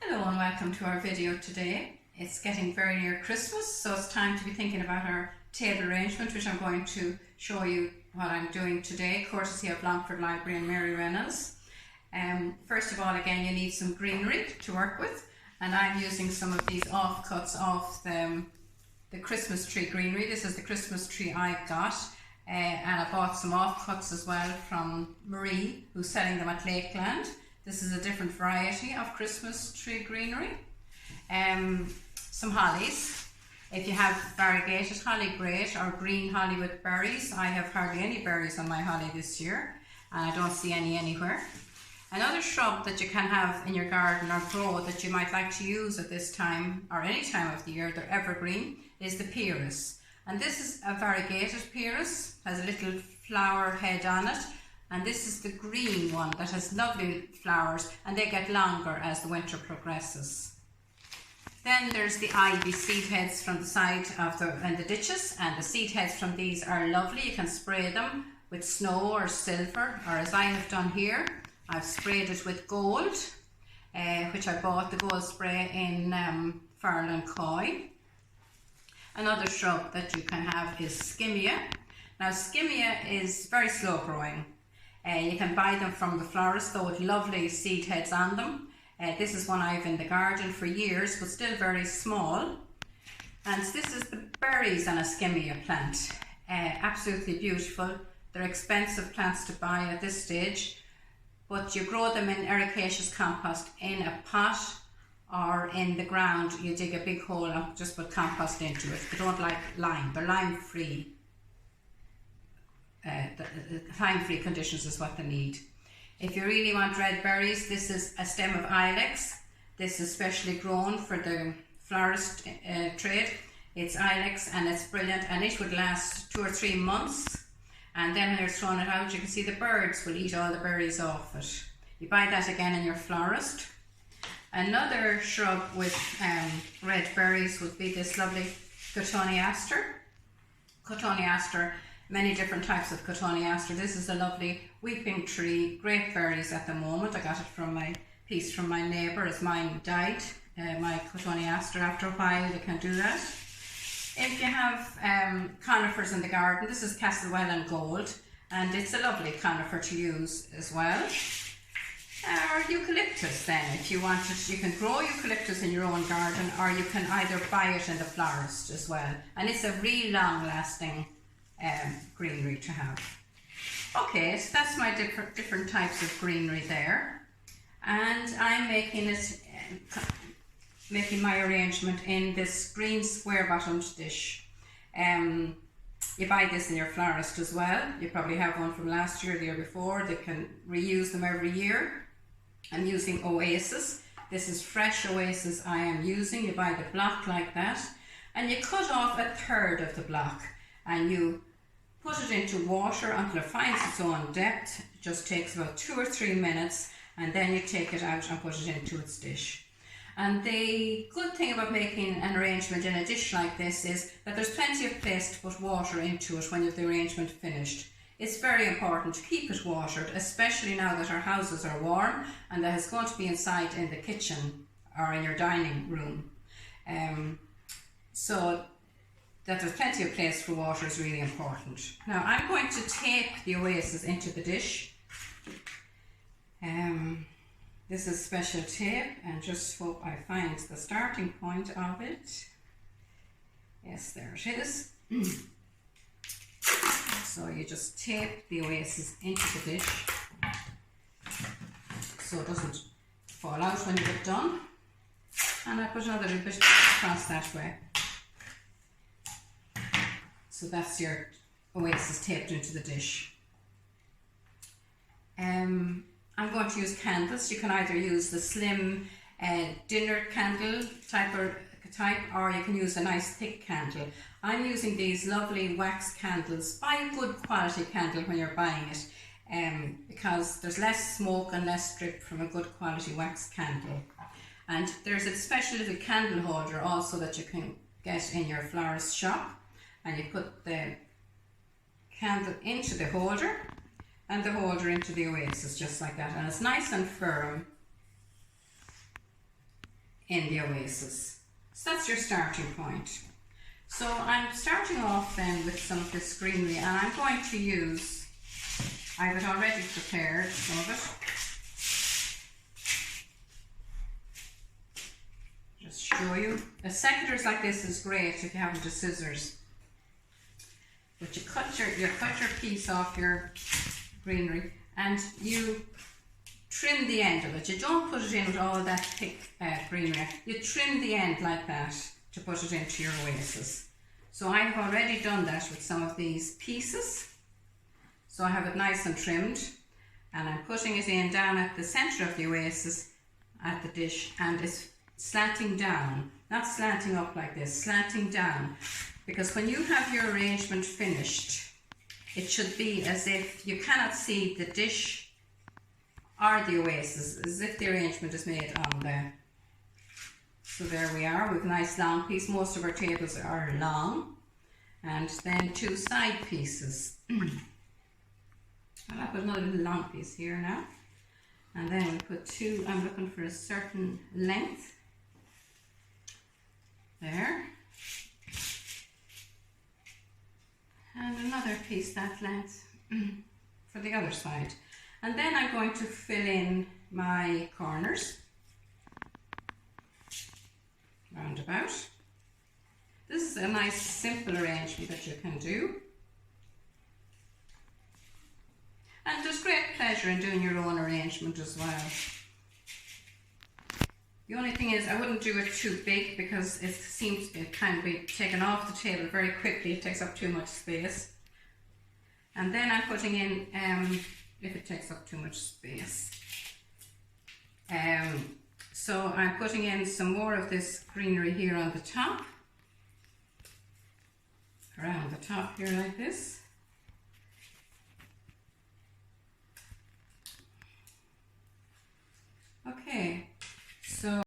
Hello and welcome to our video today. It's getting very near Christmas, so it's time to be thinking about our table arrangement, which I'm going to show you what I'm doing today, courtesy of Longford Library and Mary Reynolds. First of all, again, you need some greenery to work with, and I'm using some of these offcuts of the Christmas tree greenery. This is the Christmas tree I got, and I bought some offcuts as well from Marie, who's selling them at Lakeland. This is a different variety of Christmas tree greenery. Some hollies. If you have variegated holly, great, or green holly with berries. I have hardly any berries on my holly this year, and I don't see any anywhere. Another shrub that you can have in your garden or grow that you might like to use at this time or any time of the year, they're evergreen, is the pieris. And this is a variegated pieris, has a little flower head on it. And this is the green one that has lovely flowers, and they get longer as the winter progresses. Then there's the ivy seed heads from the side of the ditches, and the seed heads from these are lovely. You can spray them with snow or silver, or as I have done here, I've sprayed it with gold, which I bought the gold spray in Farrell and Coy. Another shrub that you can have is skimmia. Now skimmia is very slow growing. You can buy them from the florist, though, with lovely seed heads on them. This is one I have in the garden for years, but still very small. And this is the berries on a skimmia plant. Absolutely beautiful. They're expensive plants to buy at this stage, but you grow them in ericaceous compost in a pot or in the ground. You dig a big hole and just put compost into it. They don't like lime, they're lime free. Lime-free conditions is what they need. If you really want red berries, this is a stem of ilex. This is specially grown for the florist trade. It's ilex and it's brilliant, and it would last 2 or 3 months, and then when you're throwing it out, you can see the birds will eat all the berries off it. You buy that again in your florist. Another shrub with red berries would be this lovely cotoneaster. Cotoneaster, many different types of cotoneaster. This is a lovely weeping tree, great berries at the moment. I got it from my piece from my neighbour as mine died. My cotoneaster, after a while you can do that. If you have conifers in the garden, this is Castlewell and Gold, and it's a lovely conifer to use as well. Or eucalyptus then, if you want it, you can grow eucalyptus in your own garden, or you can either buy it in the florist as well. And it's a really long lasting greenery to have. Okay, so that's my different types of greenery there, and I'm making my arrangement in this green square bottomed dish. You buy this in your florist as well. You probably have one from last year or the year before. They can reuse them every year. I'm using Oasis. This is fresh Oasis I am using. You buy the block like that, and you cut off 1/3 of the block, and you put it into water until it finds its own depth. It just takes about 2 or 3 minutes, and then you take it out and put it into its dish. And the good thing about making an arrangement in a dish like this is that there's plenty of place to put water into it when you have the arrangement finished. It's very important to keep it watered, especially now that our houses are warm and that it's going to be inside in the kitchen or in your dining room. So that there's plenty of place for water is really important. Now I'm going to tape the Oasis into the dish. This is special tape, and just hope I find the starting point of it. Yes, there it is. So you just tape the Oasis into the dish so it doesn't fall out when you get done. And I put another little bit across that way. So that's your Oasis taped into the dish. I'm going to use candles. You can either use the slim dinner candle type, or you can use a nice thick candle. I'm using these lovely wax candles. Buy a good quality candle when you're buying it, because there's less smoke and less drip from a good quality wax candle. And there's a special little candle holder also that you can get in your florist shop, and you put the candle into the holder and the holder into the Oasis just like that, and it's nice and firm. in the Oasis. So that's your starting point. So I'm starting off then with some of this greenery, and I'm going to use, I have it already prepared, some of it. Just show you. A secateurs like this is great if you haven't a scissors. But you cut your piece off your greenery and you trim the end of it. You don't put it in with all that thick greenery. You trim the end like that to put it into your Oasis. So I have already done that with some of these pieces. So I have it nice and trimmed, and I'm putting it in down at the centre of the Oasis at the dish, and it's slanting down, not slanting up like this, slanting down. Because when you have your arrangement finished, it should be as if you cannot see the dish or the Oasis, as if the arrangement is made on there. So there we are with a nice long piece. Most of our tables are long. And then two side pieces. I'll put another little long piece here now. And then we'll put two, I'm looking for a certain length. There. And another piece that length for the other side. And then I'm going to fill in my corners. Round about. This is a nice simple arrangement that you can do. And there's great pleasure in doing your own arrangement as well. The only thing is I wouldn't do it too big because it can be taken off the table very quickly. It takes up too much space. And then I'm putting in, if it takes up too much space. So I'm putting in some more of this greenery here on the top. Around the top here like this. Okay, so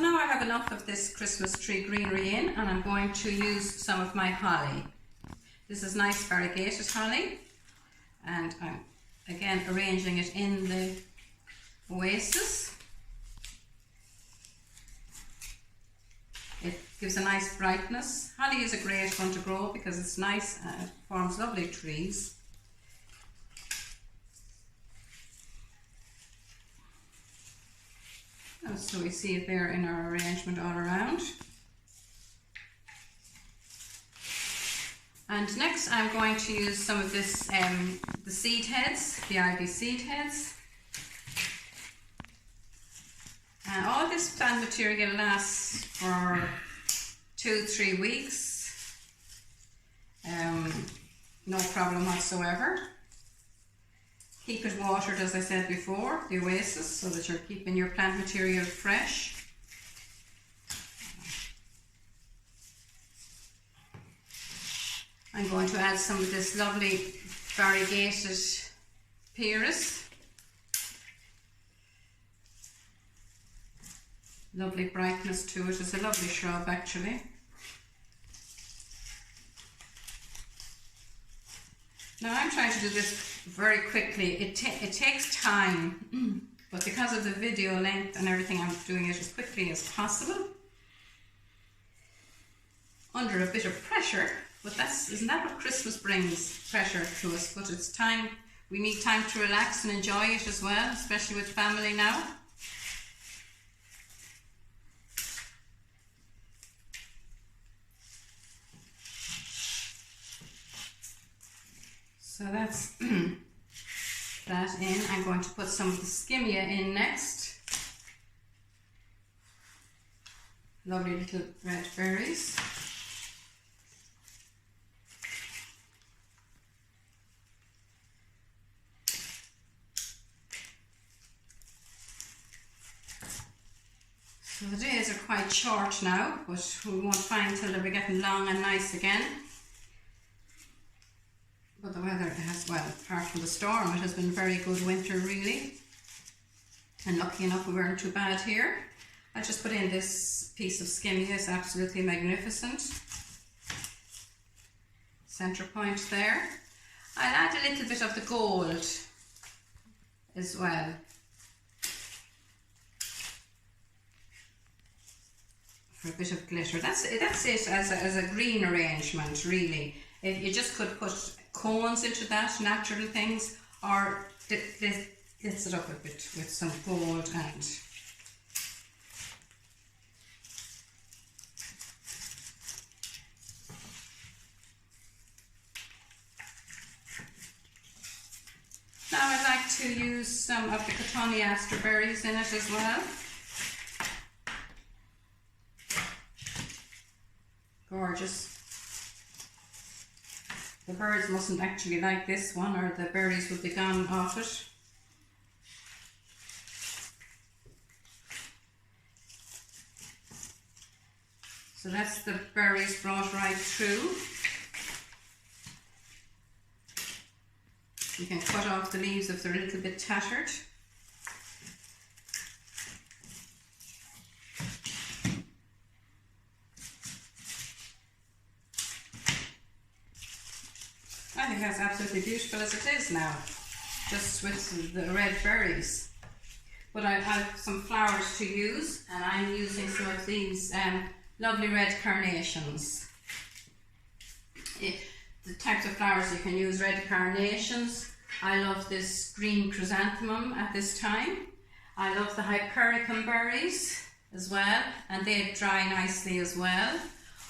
now I have enough of this Christmas tree greenery in, and I'm going to use some of my holly. This is nice variegated holly, and I'm again arranging it in the Oasis. It gives a nice brightness. Holly is a great one to grow because it's nice and it forms lovely trees. So we see it there in our arrangement all around. And next I'm going to use some of this, the seed heads, the ivy seed heads. And all this plant material lasts for 2-3 weeks. No problem whatsoever. Keep it watered, as I said before, the Oasis, so that you're keeping your plant material fresh. I'm going to add some of this lovely variegated Pyrrhus. Lovely brightness to it. It's a lovely shrub actually. Now I'm trying to do this very quickly. It takes time, but because of the video length and everything, I'm doing it as quickly as possible. Under a bit of pressure, but isn't that what Christmas brings? Pressure to us, but it's time, we need time to relax and enjoy it as well, especially with family now. So that's that in. I'm going to put some of the skimmia in next. Lovely little red berries. So the days are quite short now, but we won't find till they'll be getting long and nice again. But the weather has, well, apart from the storm, it has been very good winter really. And lucky enough we weren't too bad here. I just put in this piece of skimmia, it's absolutely magnificent. Centre point there. I'll add a little bit of the gold as well. for a bit of glitter. That's it as a green arrangement, really. If you just could put cones into that, natural things, or glitz it up a bit with some gold and now I'd like to use some of the cotoneaster berries in it as well. Gorgeous. The birds mustn't actually like this one, or the berries will be gone off it. So that's the berries brought right through. You can cut off the leaves if they're a little bit tattered. I think that's absolutely beautiful as it is now, just with the red berries. But I have some flowers to use, and I'm using some of these lovely red carnations. The types of flowers you can use: red carnations. I love this green chrysanthemum at this time. I love the hypericum berries as well, and they dry nicely as well.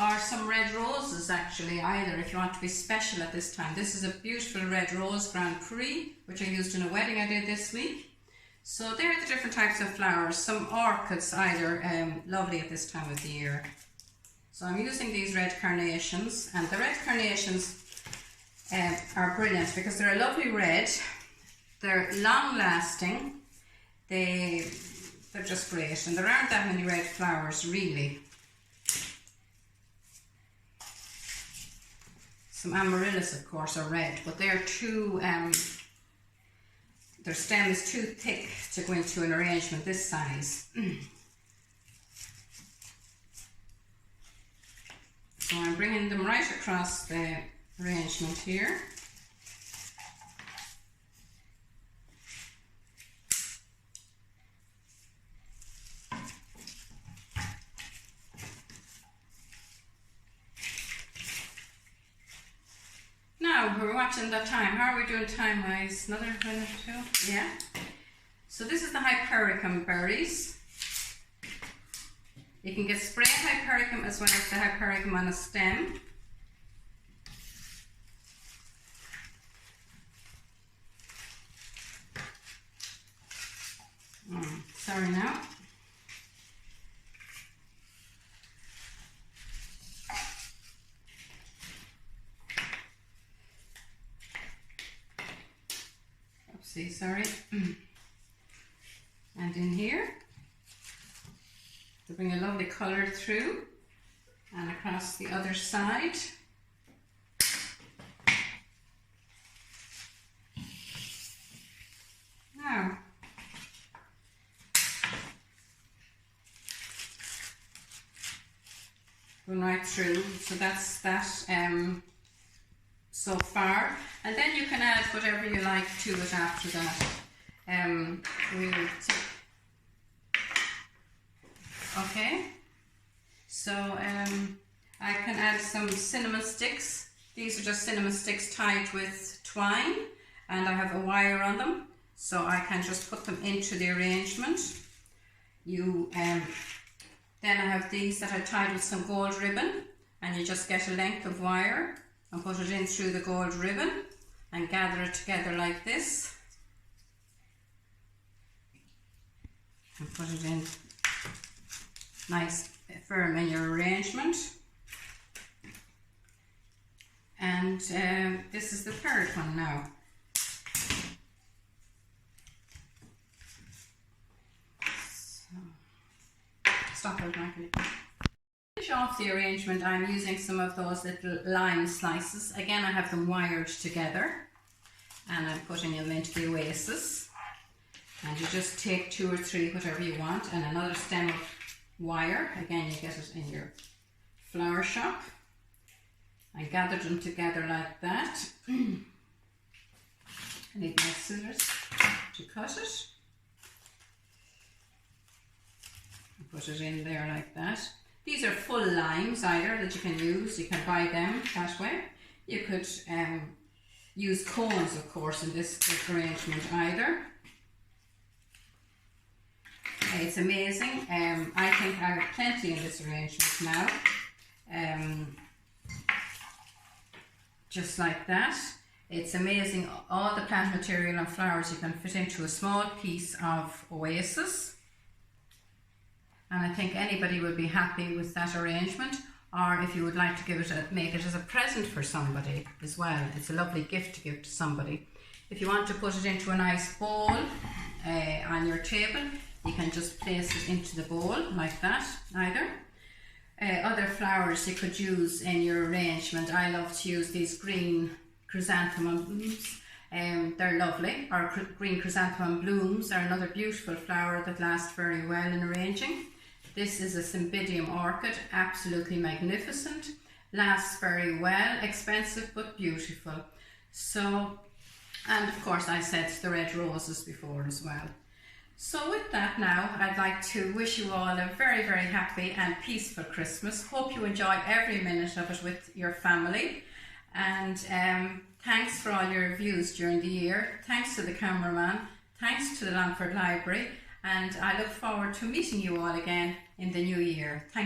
Or some red roses, actually, either, if you want to be special at this time. This is a beautiful red rose Grand Prix, which I used in a wedding I did this week. So there are the different types of flowers. Some orchids, either, lovely at this time of the year. So I'm using these red carnations, and the red carnations are brilliant because they're a lovely red. They're long lasting. They're just great, and there aren't that many red flowers, really. Some amaryllis, of course, are red, but they're too, their stem is too thick to go into an arrangement this size. So I'm bringing them right across the arrangement here. Now, we're watching the time. How are we doing time-wise? Another minute or two? Yeah. So this is the hypericum berries. You can get sprayed hypericum as well as the hypericum on a stem. Sorry now. Oopsie, sorry. And in here, to bring a lovely colour through, and across the other side. Now, going right through, so that's that so far, and then you can add whatever you like to it after that. Okay, so I can add some cinnamon sticks. These are just cinnamon sticks tied with twine, and I have a wire on them, so I can just put them into the arrangement. Then I have these that I tied with some gold ribbon, and you just get a length of wire and put it in through the gold ribbon and gather it together like this and put it in nice firm in your arrangement. And this is the third one now. So, stop it, Michael. Finish off the arrangement, I'm using some of those little lime slices. Again, I have them wired together, and I'm putting them into the Oasis. And you just take 2 or 3, whatever you want, and another stem of wire. Again, you get it in your flower shop. I gathered them together like that. I need my scissors to cut it. Put it in there like that. These are full limes either that you can use. You can buy them that way. You could use cones, of course, in this arrangement either. It's amazing. I think I have plenty in this arrangement now. Just like that. It's amazing. All the plant material and flowers you can fit into a small piece of Oasis. And I think anybody would be happy with that arrangement. Or if you would like to give it make it as a present for somebody as well. It's a lovely gift to give to somebody. If you want to put it into a nice bowl on your table, you can just place it into the bowl like that either. Other flowers you could use in your arrangement. I love to use these green chrysanthemums. They're lovely. Or green chrysanthemum blooms are another beautiful flower that lasts very well in arranging. This is a cymbidium orchid, absolutely magnificent, lasts very well, expensive but beautiful. So, and of course I said the red roses before as well. So with that now, I'd like to wish you all a very, very happy and peaceful Christmas. Hope you enjoy every minute of it with your family. And thanks for all your views during the year. Thanks to the cameraman. Thanks to the Longford Library. And I look forward to meeting you all again in the new year. Thank